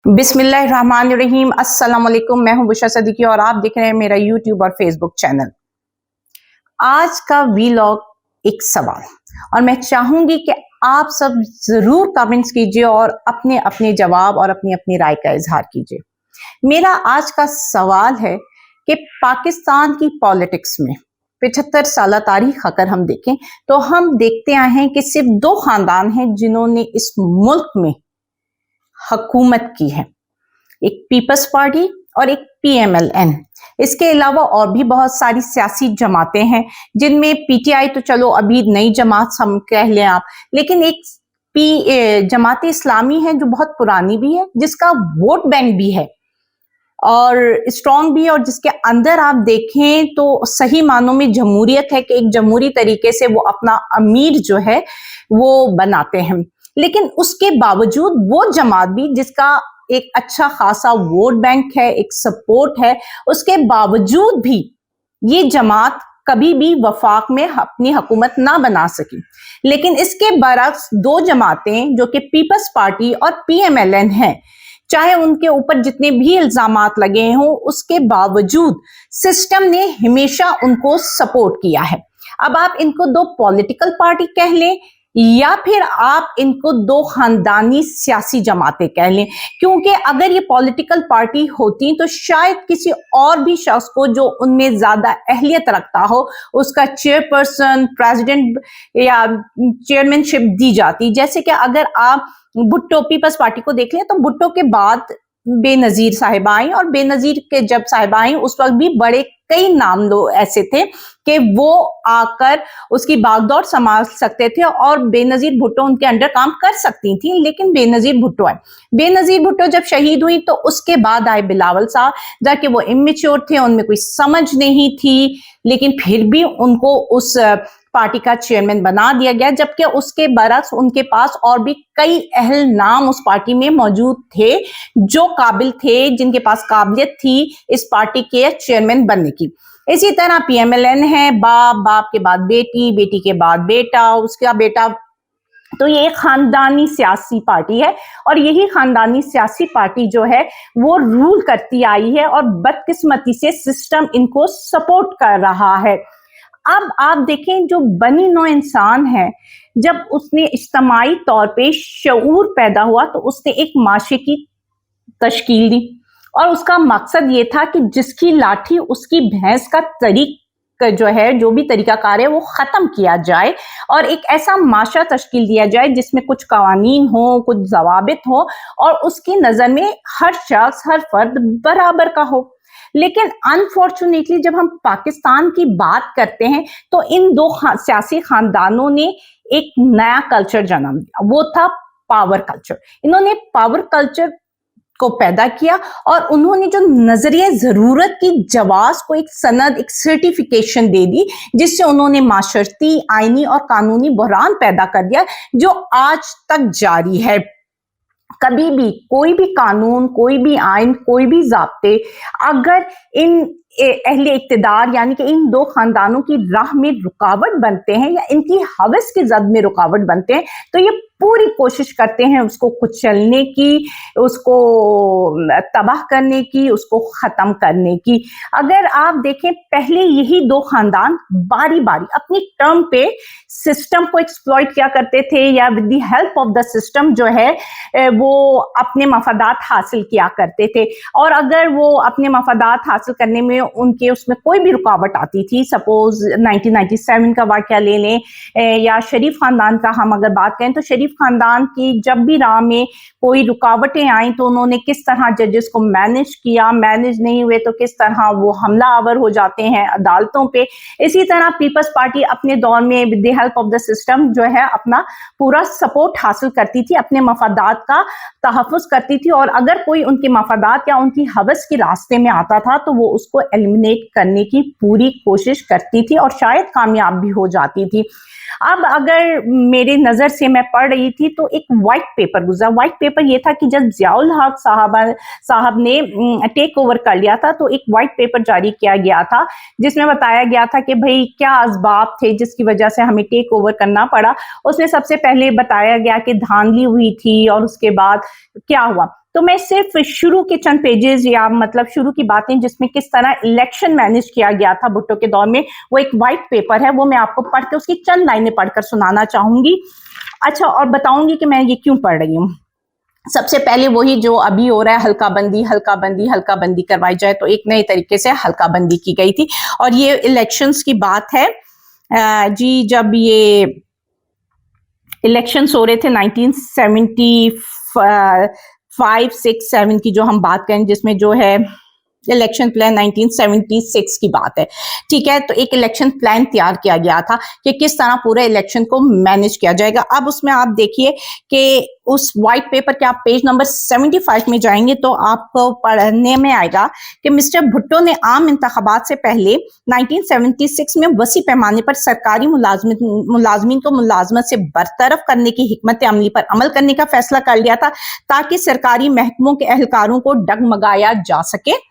बिस्मिल्लाहिर्रहमानिर्रहीम। अस्सलाम वालेकुम। मैं हूं बुशरा सदीकी और आप देख रहे हैं मेरा यूट्यूब और फेसबुक चैनल। आज का वीलॉग एक सवाल, और मैं चाहूंगी कि आप सब जरूर कमेंट्स कीजिए और अपने अपने जवाब और अपनी अपनी राय का इजहार कीजिए। मेरा आज का सवाल है कि पाकिस्तान की पॉलिटिक्स में 75 साल तारीख अगर हम देखें तो हम देखते आए हैं कि सिर्फ दो खानदान हैं जिन्होंने इस मुल्क में हुकूमत की है, एक पीपल्स पार्टी और एक पीएमएलएन। इसके अलावा और भी बहुत सारी सियासी जमातें हैं जिनमें पीटीआई तो चलो अभी नई जमात हम कह लें आप, लेकिन एक जमात इस्लामी है जो बहुत पुरानी भी है, जिसका वोट बैंक भी है और स्ट्रॉन्ग भी है, और जिसके अंदर आप देखें तो सही मानों में जमहूरियत है कि एक जमहूरी तरीके से वो अपना अमीर जो है वो बनाते हैं। लेकिन उसके बावजूद वो जमात भी जिसका एक अच्छा खासा वोट बैंक है, एक सपोर्ट है, उसके बावजूद भी ये जमात कभी भी वफाक में अपनी हुकूमत ना बना सकी। लेकिन इसके बरक्स दो जमातें जो कि पीपल्स पार्टी और पीएमएलएन हैं, चाहे उनके ऊपर जितने भी इल्जामात लगे हों, उसके बावजूद सिस्टम ने हमेशा उनको सपोर्ट किया है। अब आप इनको दो पॉलिटिकल पार्टी कह लें या फिर आप इनको दो खानदानी सियासी जमातें कह लें, क्योंकि अगर ये पॉलिटिकल पार्टी होती तो शायद किसी और भी शख्स को जो उनमें ज्यादा अहलियत रखता हो उसका चेयरपर्सन, प्रेसिडेंट या चेयरमैनशिप दी जाती। जैसे कि अगर आप भुट्टो पीपल्स पार्टी को देख लें तो भुट्टो के बाद बेनजीर साहिबा आई, और बेनजीर के जब साहिबा आई उस वक्त भी बड़े कई नाम लोग ऐसे थे कि वो आकर उसकी बागडोर संभाल सकते थे और बेनजीर भुट्टो उनके अंडर काम कर सकती थी। लेकिन बेनजीर भुट्टो आए, बेनजीर भुट्टो जब शहीद हुई तो उसके बाद आए बिलावल साहब, जाके वो इमेच्योर थे, उनमें कोई समझ नहीं थी, लेकिन फिर भी उनको उस पार्टी का चेयरमैन बना दिया गया, जबकि उसके बरक्स उनके पास और भी कई अहल नाम उस पार्टी में मौजूद थे जो काबिल थे, जिनके पास काबिलियत थी इस पार्टी के चेयरमैन बनने की। इसी तरह पीएमएलएन है, बाप, बाप के बाद बेटी, बेटी के बाद बेटा, उसका बेटा। तो ये एक खानदानी सियासी पार्टी है और यही खानदानी सियासी पार्टी जो है वो रूल करती आई है और बदकिस्मती से सिस्टम इनको सपोर्ट कर रहा है। अब आप देखें, जो बनी नौ इंसान है, जब उसने इज्तमाई तौर पे शऊर पैदा हुआ तो उसने एक माशरे की तश्कील दी और उसका मकसद ये था कि जिसकी लाठी उसकी भैंस का तरीक जो है, जो भी तरीकाकार है वो खत्म किया जाए और एक ऐसा माशरा तश्कील दिया जाए जिसमें कुछ कवानीन हो, कुछ जवाबित हो और उसकी नजर में हर शख्स, हर फर्द बराबर का हो। लेकिन अनफॉर्चुनेटली जब हम पाकिस्तान की बात करते हैं तो इन दो सियासी खानदानों ने एक नया कल्चर जन्म दिया, वो था पावर कल्चर। इन्होंने पावर कल्चर को पैदा किया और उन्होंने जो नजरिए जरूरत की जवाज को एक सनद, एक सर्टिफिकेशन दे दी, जिससे उन्होंने माशरती, आईनी और कानूनी बहरान पैदा कर दिया जो आज तक जारी है। कभी भी कोई भी कानून, कोई भी आइन, कोई भी ज़ाब्ते अगर इन अहले इक़्तिदार यानी कि इन दो खानदानों की राह में रुकावट बनते हैं या इनकी हवस की जद में रुकावट बनते हैं तो ये पूरी कोशिश करते हैं उसको कुचलने की, उसको तबाह करने की, उसको खत्म करने की। अगर आप देखें, पहले यही दो खानदान बारी बारी अपनी टर्म पे सिस्टम को एक्सप्लॉइट किया करते थे या with the help of the system जो है वो अपने मफादात हासिल किया करते थे। और अगर वो अपने मफादात हासिल करने में उनके उसमें कोई भी रुकावट आती थी, सपोज 1997 का वाकया ले लें या शरीफ खानदान का हम अगर बात करें तो शरीफ खानदान की जब भी राह में कोई रुकावटें आई तो उन्होंने किस तरह जजेस को मैनेज किया, मैनेज नहीं हुए तो किस तरह वो हमला आवर हो जाते हैं अदालतों पे। इसी तरह पीपल्स पार्टी अपने दौर में with the help of the system जो है अपना पूरा सपोर्ट हासिल करती थी, अपने मफादात का तहफ़्फ़ुज़ करती थी और अगर कोई उनके मफादात या उनकी हवस के रास्ते में आता था तो वो उसको एलिमिनेट करने की पूरी कोशिश करती थी और शायद कामयाब भी हो जाती थी। अब अगर मेरे नजर से मैं पढ़ रही थी तो एक वाइट पेपर गुजरा। वाइट पेपर ये था कि जब जियाउल हक साहब ने टेक ओवर कर लिया था तो एक वाइट पेपर जारी किया गया था जिसमें बताया गया था कि भाई क्या असबाब थे जिसकी वजह से हमें टेक ओवर करना पड़ा। उसमें सबसे पहले बताया गया कि धांधली हुई थी और उसके बाद क्या हुआ। तो मैं सिर्फ शुरू के चंद पेजेस या मतलब शुरू की बातें जिसमें किस तरह इलेक्शन मैनेज किया गया था भुट्टो के दौर में, वो एक वाइट पेपर है, वो मैं आपको पढ़ के उसकी चंद लाइनें पढ़कर सुनाना चाहूंगी। अच्छा, और बताऊंगी कि मैं ये क्यों पढ़ रही हूँ। सबसे पहले वही जो अभी हो रहा है, हल्का बंदी करवाई जाए, तो एक नए तरीके से हल्का बंदी की गई थी। और ये इलेक्शंस की बात है जी, जब ये इलेक्शंस हो रहे थे 1975, 6, 7 की जो हम बात करें, जिसमें जो है इलेक्शन प्लान 1976 की बात है, ठीक है। तो एक इलेक्शन प्लान तैयार किया गया था कि किस तरह पूरे इलेक्शन को मैनेज किया जाएगा। अब उसमें आप देखिए कि उस वाइट पेपर के आप पेज नंबर 75 में जाएंगे तो आपको पढ़ने में आएगा कि मिस्टर भुट्टो ने आम इंतखाबात से पहले 1976 में वसी पैमाने पर सरकारी मुलाजमीन को मुलाजमत से बरतरफ करने की हिकमत अमली पर अमल करने का फैसला कर लिया था, ताकि सरकारी महकमों के एहलकारों को डगमगाया जा सके।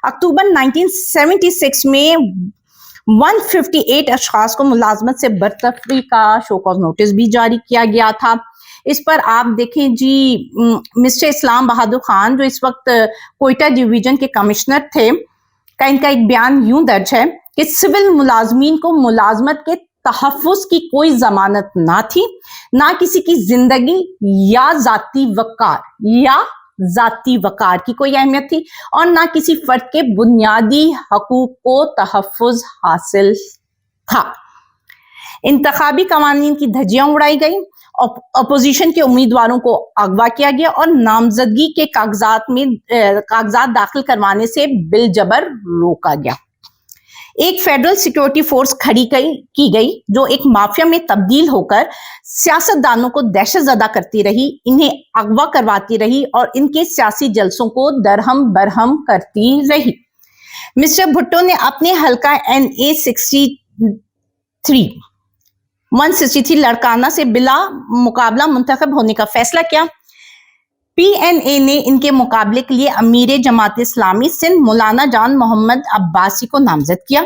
अक्टूबर 1976 में 158 अशखास को मुलाजमत से बरतरफी का शो कॉज नोटिस भी जारी किया गया था। इस पर आप देखें जी, मिस्टर इस्लाम बहादुर खान जो इस वक्त कोयटा डिवीजन के कमिश्नर थे, इनका एक बयान यूं दर्ज है कि सिविल मुलाजमीन को मुलाजमत के तहफ़्फ़ुज़ की कोई जमानत ना थी, ना किसी की जिंदगी या जाती वकार की कोई अहमियत थी, और ना किसी फर्द के बुनियादी हकूक को तहफ़्फ़ुज़ हासिल था। इंतखाबी कवानीन की धज्जियां उड़ाई गई, अपोजिशन के उम्मीदवारों को अगवा किया गया और नामजदगी के कागजात दाखिल करवाने से बिलजबर रोका गया। एक फेडरल सिक्योरिटी फोर्स खड़ी की गई जो एक माफिया में तब्दील होकर सियासतदानों को दहशतज़दा करती रही, इन्हें अगवा करवाती रही और इनके सियासी जलसों को दरहम बरहम करती रही। मिस्टर भुट्टो ने अपने हल्का NA 163 लड़काना से बिला मुकाबला मुंतखब होने का फैसला किया। PNA ने इनके मुकाबले के लिए अमीर जमात इस्लामी सिंध मौलाना जान मोहम्मद अब्बासी को नामजद किया।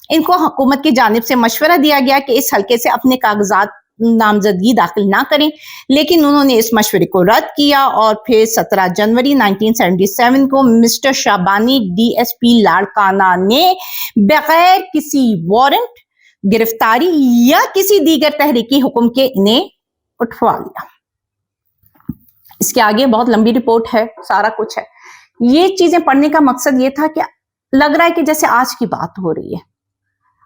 इनको हुकूमत की जानिब से मशवरा दिया गया कि इस हल्के से अपने कागजात नामजदगी दाखिल ना करें, लेकिन उन्होंने इस मशवरे को रद्द किया और फिर 17 जनवरी 1977 को मिस्टर शाबानी DSP लाड़काना ने बगैर किसी वारंट, गिरफ्तारी या किसी दीगर तहरीकी हुक्म के इन्हें उठवा लिया। इसके आगे बहुत लंबी रिपोर्ट है, सारा कुछ है। ये चीजें पढ़ने का मकसद ये था कि लग रहा है कि जैसे आज की बात हो रही है,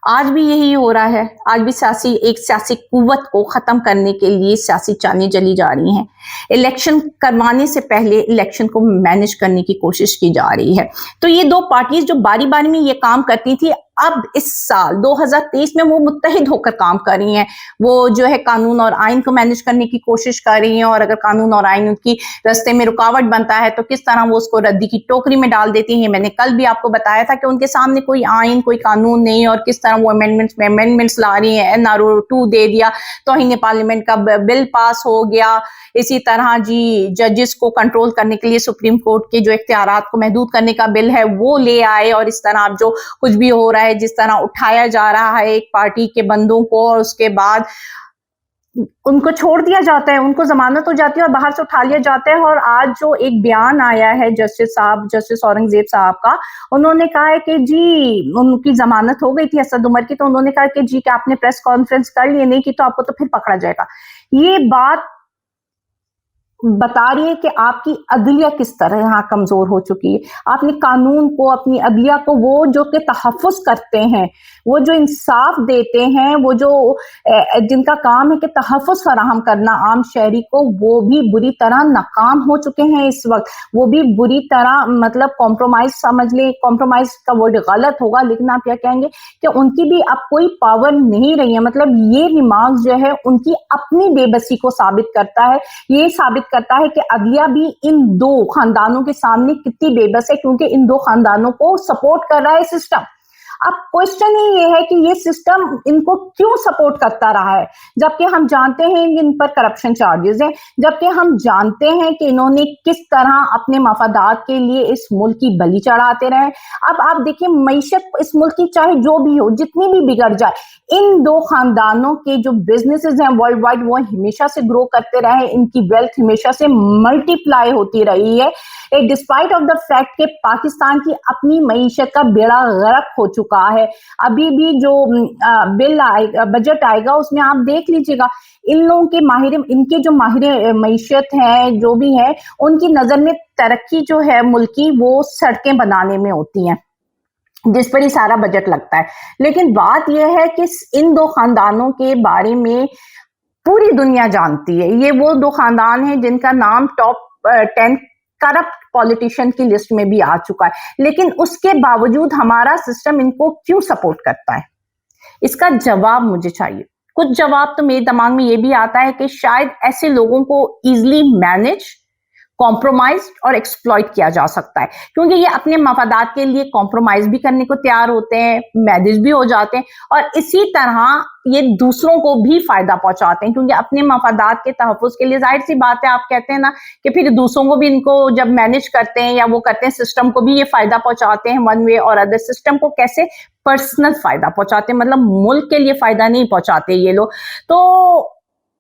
आज भी यही हो रहा है। आज भी एक सियासी कुव्वत को खत्म करने के लिए सियासी चालें जली जा रही हैं। इलेक्शन करवाने से पहले इलेक्शन को मैनेज करने की कोशिश की जा रही है। तो ये दो पार्टीज जो बारी बारी में ये काम करती थी, अब इस साल 2023 में वो मुत्तहिद होकर काम कर रही हैं। वो जो है कानून और आइन को मैनेज करने की कोशिश कर रही हैं, और अगर कानून और आइन उनकी रास्ते में रुकावट बनता है तो किस तरह वो उसको रद्दी की टोकरी में डाल देती हैं। मैंने कल भी आपको बताया था कि उनके सामने कोई आइन, कोई कानून नहीं, और किस तरह वो अमेंडमेंट्स ला रही हैं। NRO 2 दे दिया, तौहीन पार्लियामेंट का बिल पास हो गया। इसी तरह जी जजेस को कंट्रोल करने के लिए सुप्रीम कोर्ट के जो इख्तियारात को महदूद करने का बिल है वो ले आए, और इस तरह अब जो कुछ भी हो रहा है, जिस तरह उठाया जा रहा है एक पार्टी के बंदों को और उसके बाद उनको छोड़ दिया जाता है, उनको जमानत हो जाती है और बाहर से उठा लिया जाता है। और आज जो एक बयान आया है जस्टिस औरंगजेब साहब का, उन्होंने कहा है कि जी उनकी जमानत हो गई थी असद उमर की, तो उन्होंने कहा कि जी कि आपने प्रेस कॉन्फ्रेंस कर ली, नहीं की तो आपको तो फिर पकड़ा जाएगा। ये बात बता रही है कि आपकी अदलिया किस तरह यहाँ कमजोर हो चुकी है। आपने कानून को, अपनी अदलिया को, वो जो के तहफ़्फ़ुज़ करते हैं, वो जो इंसाफ देते हैं, वो जो जिनका काम है कि तहफ़्फ़ुज़ फराहम करना आम शहरी को, वो भी बुरी तरह नाकाम हो चुके हैं इस वक्त। वो भी बुरी तरह मतलब कॉम्प्रोमाइज समझ लें, कॉम्प्रोमाइज का वर्ड गलत होगा, लेकिन आप क्या कहेंगे कि उनकी भी अब कोई पावर नहीं रही है। मतलब ये रिमार्क जो है उनकी अपनी बेबसी को साबित करता है। ये साबित करता है कि अदलिया भी इन दो खानदानों के सामने कितनी बेबस है, क्योंकि इन दो खानदानों को सपोर्ट कर रहा है सिस्टम। اب کوشچن ہی یہ ہے کہ یہ سسٹم ان کو کیوں سپورٹ کرتا رہا ہے، جبکہ ہم جانتے ہیں ان پر کرپشن چارجز ہیں، جبکہ ہم جانتے ہیں کہ انہوں نے کس طرح اپنے مفادات کے لیے اس ملک کی بلی چڑھاتے رہے۔ اب آپ دیکھیں معیشت اس ملک کی چاہے جو بھی ہو، جتنی بھی بگڑ جائے، ان دو خاندانوں کے جو بزنسز ہیں ورلڈ وائڈ وہ ہمیشہ سے گرو کرتے رہے، ان کی ویلتھ ہمیشہ سے ملٹی پلائی ہوتی رہی ہے، ڈسپائٹ آف دا فیکٹ کہ پاکستان کی اپنی معیشت کا بیڑا غرق ہو چکا ہے۔ ابھی بھی جو بل آئے گا، بجٹ آئے گا، اس میں آپ دیکھ لیجیے گا ان لوگوں کے ان کے جو ماہر معیشت ہیں جو بھی ہیں، ان کی نظر میں ترقی جو ہے ملک کی وہ سڑکیں بنانے میں ہوتی ہیں، جس پر ہی سارا بجٹ لگتا ہے۔ لیکن بات یہ ہے کہ ان دو خاندانوں کے بارے میں پوری دنیا جانتی ہے، یہ وہ دو خاندان ہیں جن کا نام ٹاپ 10 کرپٹ پولیٹیشین کی لسٹ میں بھی آ چکا ہے، لیکن اس کے باوجود ہمارا سسٹم ان کو کیوں سپورٹ کرتا ہے؟ اس کا جواب مجھے چاہیے۔ کچھ جواب تو میرے دماغ میں یہ بھی آتا ہے کہ شاید ایسے لوگوں کو ایزلی مینج، کمپرومائز اور ایکسپلائٹ کیا جا سکتا ہے، کیونکہ یہ اپنے مفادات کے لیے کمپرومائز بھی کرنے کو تیار ہوتے ہیں، مینج بھی ہو جاتے ہیں، اور اسی طرح یہ دوسروں کو بھی فائدہ پہنچاتے ہیں، کیونکہ اپنے مفادات کے تحفظ کے لیے ظاہر سی بات ہے، آپ کہتے ہیں نا کہ پھر دوسروں کو بھی ان کو جب مینج کرتے ہیں یا وہ کرتے ہیں، سسٹم کو بھی یہ فائدہ پہنچاتے ہیں ون وے اور ادر۔ سسٹم کو کیسے؟ پرسنل فائدہ پہنچاتے ہیں، مطلب ملک کے لیے فائدہ نہیں پہنچاتے یہ لوگ۔ تو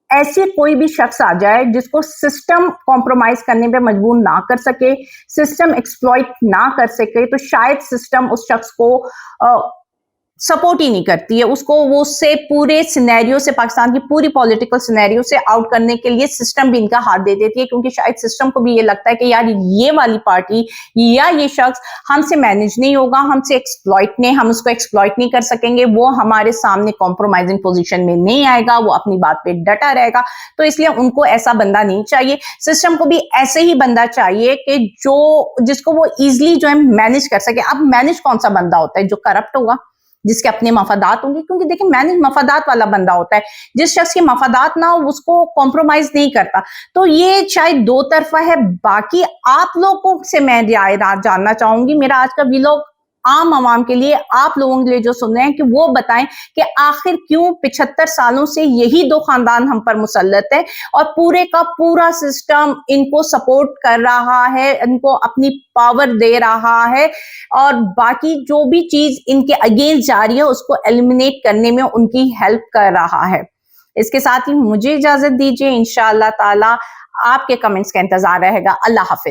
ایسے کوئی بھی شخص آ جائے جس کو سسٹم کمپرومائز کرنے پہ مجبور نہ کر سکے، سسٹم ایکسپلائٹ نہ کر سکے، تو شاید سسٹم اس شخص کو سپورٹ ہی نہیں کرتی ہے، اس کو وہ سے پورے سینیریو سے، پاکستان کی پوری پولیٹیکل سینیریو سے آؤٹ کرنے کے لیے سسٹم بھی ان کا ہاتھ دے دیتی ہے، کیونکہ شاید سسٹم کو بھی یہ لگتا ہے کہ یار یہ والی پارٹی یا یہ شخص ہم سے مینج نہیں ہوگا، ہم سے ایکسپلائٹ نہیں، ہم اس کو ایکسپلائٹ نہیں کر سکیں گے، وہ ہمارے سامنے کمپرومائزنگ پوزیشن میں نہیں آئے گا، وہ اپنی بات پہ ڈٹا رہے گا، تو اس لیے ان کو ایسا بندہ نہیں چاہیے۔ سسٹم کو بھی ایسے ہی بندہ چاہیے کہ جس کو وہ ایزلی جو ہے مینج کر سکے۔ اب مینج کون سا بندہ ہوتا ہے؟ جو کرپٹ ہوگا، جس کے اپنے مفادات ہوں گے، کیونکہ دیکھیں مینج مفادات والا بندہ ہوتا ہے، جس شخص کے مفادات نہ ہو اس کو کمپرومائز نہیں کرتا۔ تو یہ شاید دو طرفہ ہے۔ باقی آپ لوگوں سے میں رائے جاننا چاہوں گی، میرا آج کا ویلاگ عام عوام کے لیے، آپ لوگوں کے لیے جو سن رہے ہیں، کہ وہ بتائیں کہ آخر کیوں 75 سالوں سے یہی دو خاندان ہم پر مسلط ہے اور پورے کا پورا سسٹم ان کو سپورٹ کر رہا ہے، ان کو اپنی پاور دے رہا ہے، اور باقی جو بھی چیز ان کے اگینسٹ جاری ہے اس کو ایلیمینیٹ کرنے میں ان کی ہیلپ کر رہا ہے۔ اس کے ساتھ ہی مجھے اجازت دیجیے، انشاءاللہ تعالی آپ کے کمنٹس کا انتظار رہے گا۔ اللہ حافظ۔